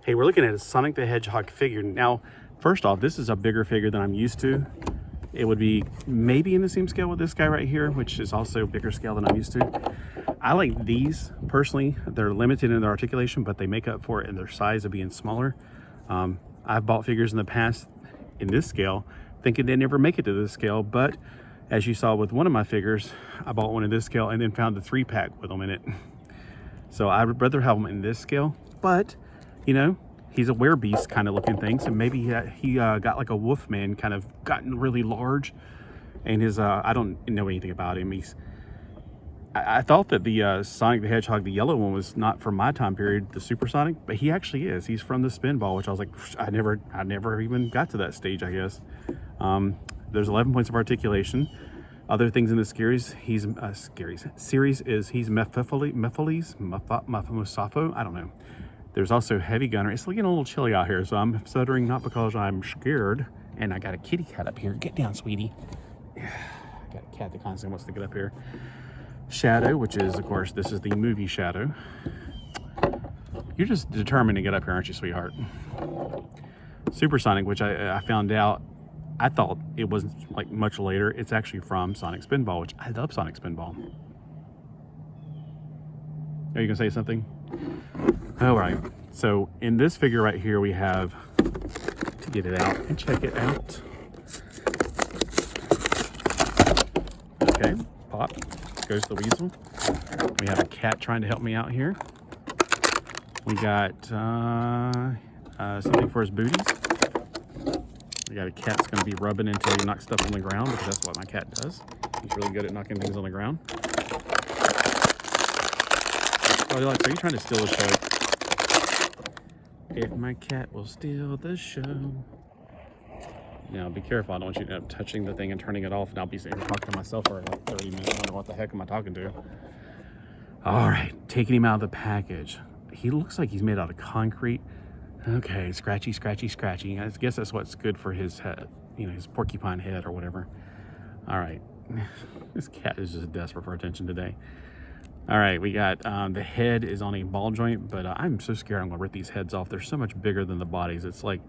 Hey, we're looking at a Sonic the Hedgehog figure. Now, first off, this is a bigger figure than I'm used to. It would be maybe in the same scale with this guy right here, which is also a bigger scale than I'm used to. I like these personally. They're limited in their articulation, but they make up for it in their size of being smaller. I've bought figures in the past in this scale, thinking they never make it to this scale, but as you saw with one of my figures, I bought one in this scale and then found the 3-pack with them in it. So I would rather have them in this scale, but you know, he's a werebeast kind of looking thing, so maybe he got like a Wolfman, kind of gotten really large, and his I don't know anything about him. I thought that the Sonic the Hedgehog, the yellow one, was not from my time period, the Supersonic, but he actually is. He's from the Spinball, which I was like, I never even got to that stage, I guess. There's 11 points of articulation. Other things in the series, he's Mephiles, I don't know. There's also Heavy Gunner. It's getting a little chilly out here, so I'm stuttering not because I'm scared. And I got a kitty cat up here. Get down, sweetie. I got a cat that constantly wants to get up here. Shadow, which is, of course, this is the movie Shadow. You're just determined to get up here, aren't you, sweetheart? Supersonic, which I found out, I thought it was like much later. It's actually from Sonic Spinball, which I love Sonic Spinball. Are you gonna say something? All right, so in this figure right here, we have, to get it out and check it out. Okay, pop, goes the weasel. We have a cat trying to help me out here. We got something for his booties. We got a cat that's gonna be rubbing until you knock stuff on the ground, because that's what my cat does. He's really good at knocking things on the ground. Oh, like, are you trying to steal the show? If my cat will steal the show. Now, be careful. I don't want you to end up touching the thing and turning it off, and I'll be sitting here talking to myself for like 30 minutes. I wonder what the heck am I talking to? All right, taking him out of the package. He looks like he's made out of concrete. Okay, scratchy, scratchy, scratchy. I guess that's what's good for his head, you know, his porcupine head or whatever. All right, this cat is just desperate for attention today. All right, we got the head is on a ball joint, but I'm so scared I'm gonna rip these heads off. They're so much bigger than the bodies. It's like,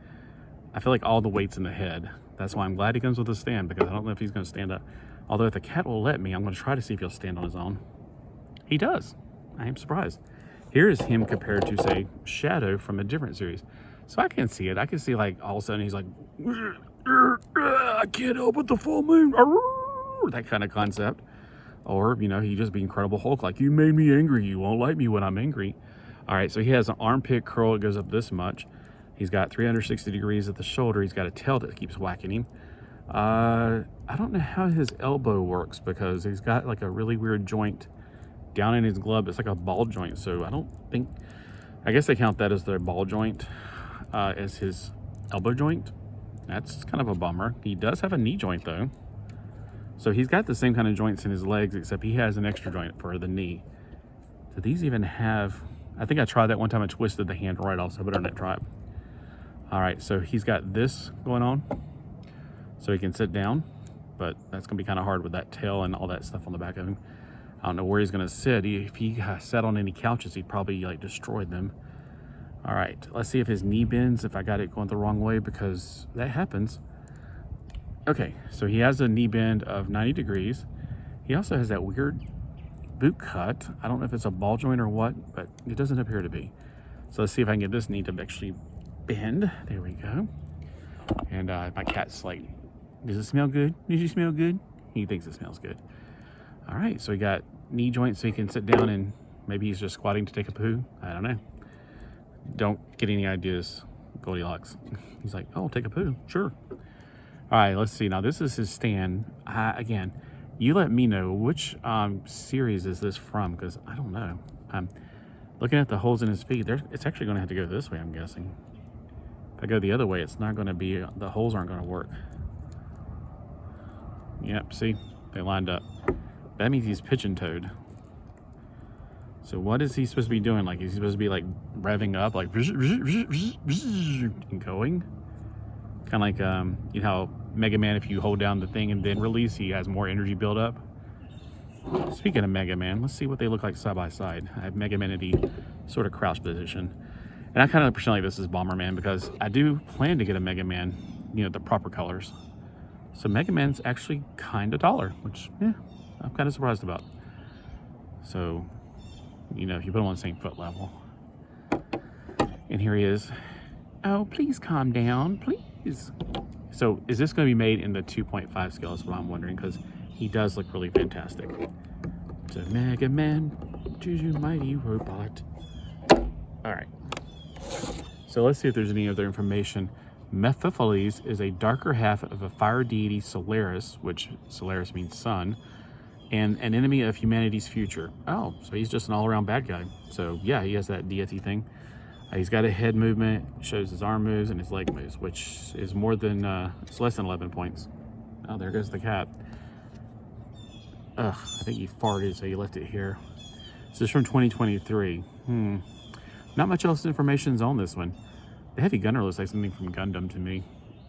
I feel like all the weight's in the head. That's why I'm glad he comes with a stand, because I don't know if he's gonna stand up. Although if the cat will let me, I'm gonna try to see if he'll stand on his own. He does. I am surprised. Here is him compared to, say, Shadow from a different series. So I can see it. I can see, like, all of a sudden he's like, I can't help but the full moon. That kind of concept. Or, you know, he just be Incredible Hulk, like, you made me angry. You won't like me when I'm angry. All right, so he has an armpit curl. It goes up this much. He's got 360 degrees at the shoulder. He's got a tail that keeps whacking him. I don't know how his elbow works, because he's got, like, a really weird joint down in his glove. It's like a ball joint, so I don't think, I guess they count that as their ball joint as his elbow joint. That's kind of a bummer. He does have a knee joint though, so he's got the same kind of joints in his legs, except he has an extra joint for the knee. Do these even have, I think I tried that one time. I twisted the hand right off, so I better not try it. All right, so he's got this going on so he can sit down, but that's gonna be kind of hard with that tail and all that stuff on the back of him. I don't know where he's gonna sit. If he sat on any couches, he'd probably like destroyed them. All right, let's see if his knee bends, if I got it going the wrong way, because that happens. Okay, so he has a knee bend of 90 degrees. He also has that weird boot cut. I don't know if it's a ball joint or what, but it doesn't appear to be. So let's see if I can get this knee to actually bend. There we go. And my cat's like, does it smell good? Does it smell good? He thinks it smells good. All right, so we got knee joints so he can sit down, and maybe he's just squatting to take a poo. I don't know. Don't get any ideas, Goldilocks. He's like, oh, take a poo, sure. All right, let's see. Now this is his stand. Again, you let me know which series is this from, because I don't know. Looking at the holes in his feet, it's actually going to have to go this way, I'm guessing. If I go the other way, it's not going to be, the holes aren't going to work. Yep, see, they lined up. That means he's pigeon-toed. So what is he supposed to be doing? Like, is he supposed to be like revving up, like and going? Kind of like, you know how Mega Man, if you hold down the thing and then release, he has more energy build up. Speaking of Mega Man, let's see what they look like side by side. I have Mega Man in the sort of crouch position. And I kind of pretend like this is Bomberman because I do plan to get a Mega Man, you know, the proper colors. So Mega Man's actually kind of taller, which, yeah, I'm kind of surprised about. So, you know, if you put him on the same foot level. And here he is. Oh, please calm down, please. So is this going to be made in the 2.5 scale is what I'm wondering, because he does look really fantastic. So Mega Man, Juju Mighty Robot. All right. So let's see if there's any other information. Mephiles is a darker half of a fire deity Solaris, which Solaris means sun, and an enemy of humanity's future. Oh, so he's just an all-around bad guy. So yeah, he has that deity thing. He's got a head movement, shows his arm moves and his leg moves, which is more than, it's less than 11 points. Oh, there goes the cat. Ugh, I think he farted, so he left it here. This is from 2023. Not much else information's on this one. The heavy gunner looks like something from Gundam to me,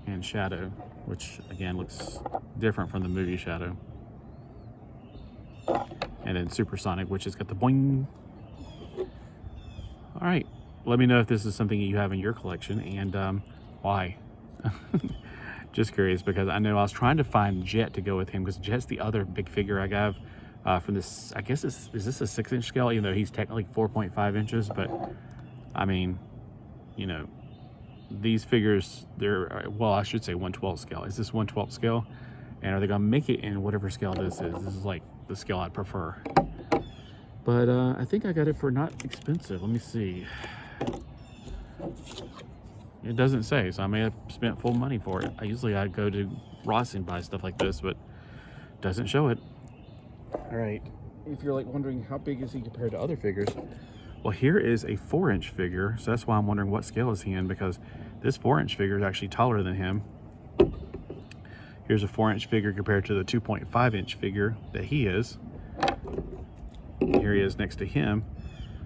and Shadow, which again looks different from the movie Shadow. And then Supersonic, which has got the boing. All right. Let me know if this is something you have in your collection and why. Just curious, because I know I was trying to find Jet to go with him, because Jet's the other big figure I have from this. I guess is this a 6-inch scale, even though he's technically 4.5 inches. But I mean, you know, these figures, they're, well, I should say 1/12 scale. Is this 1/12 scale? And are they gonna make it in whatever scale this is? This is like the scale I'd prefer. But I think I got it for not expensive. Let me see. It doesn't say, so I may have spent full money for it. I go to Ross and buy stuff like this, but doesn't show it. All right, if you're like wondering how big is he compared to other figures, well, here is a 4-inch figure, so that's why I'm wondering what scale is he in, because this 4-inch figure is actually taller than him. Here's a 4-inch figure compared to the 2.5-inch figure that he is. Here he is next to him.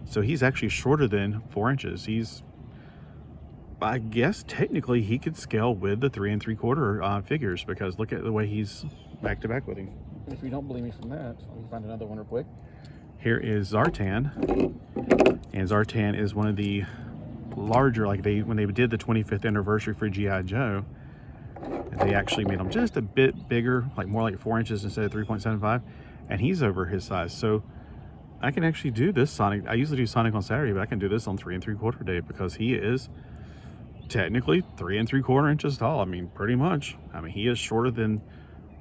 So he's actually shorter than 4 inches. He's, I guess technically he could scale with the 3 3/4 figures, because look at the way he's back to back with him. If you don't believe me from that, let me find another one real quick. Here is Zartan, and Zartan is one of the larger, like when they did the 25th anniversary for G.I. Joe, they actually made him just a bit bigger, like more like 4 inches instead of 3.75, and he's over his size. So I can actually do this Sonic. I usually do Sonic on Saturday, but I can do this on 3 3/4 day, because he is technically 3 3/4 inches tall. I mean, pretty much. I mean, he is shorter than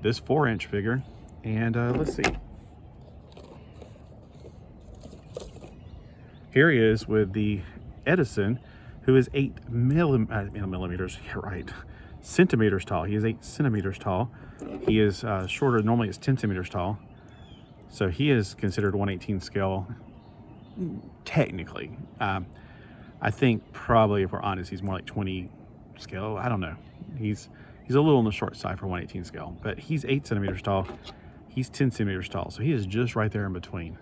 this 4-inch figure. And let's see. Here he is with the Edison, who is 8 millimeters. Yeah, right. Centimeters tall. He is 8 centimeters tall. He is shorter. Normally, it's 10 centimeters tall. So he is considered 1/18 scale, technically. I think probably, if we're honest, he's more like 20 scale. I don't know. He's a little on the short side for 1/18 scale, but he's 8 centimeters tall. He's 10 centimeters tall, so he is just right there in between.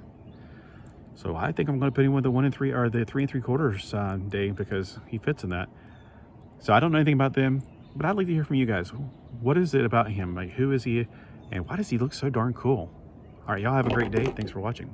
So I think I'm going to put him with the 1 3 or the 3 3/4 day, because he fits in that. So I don't know anything about them, but I'd like to hear from you guys. What is it about him? Like, who is he, and why does he look so darn cool? All right, y'all have a great day. Thanks for watching.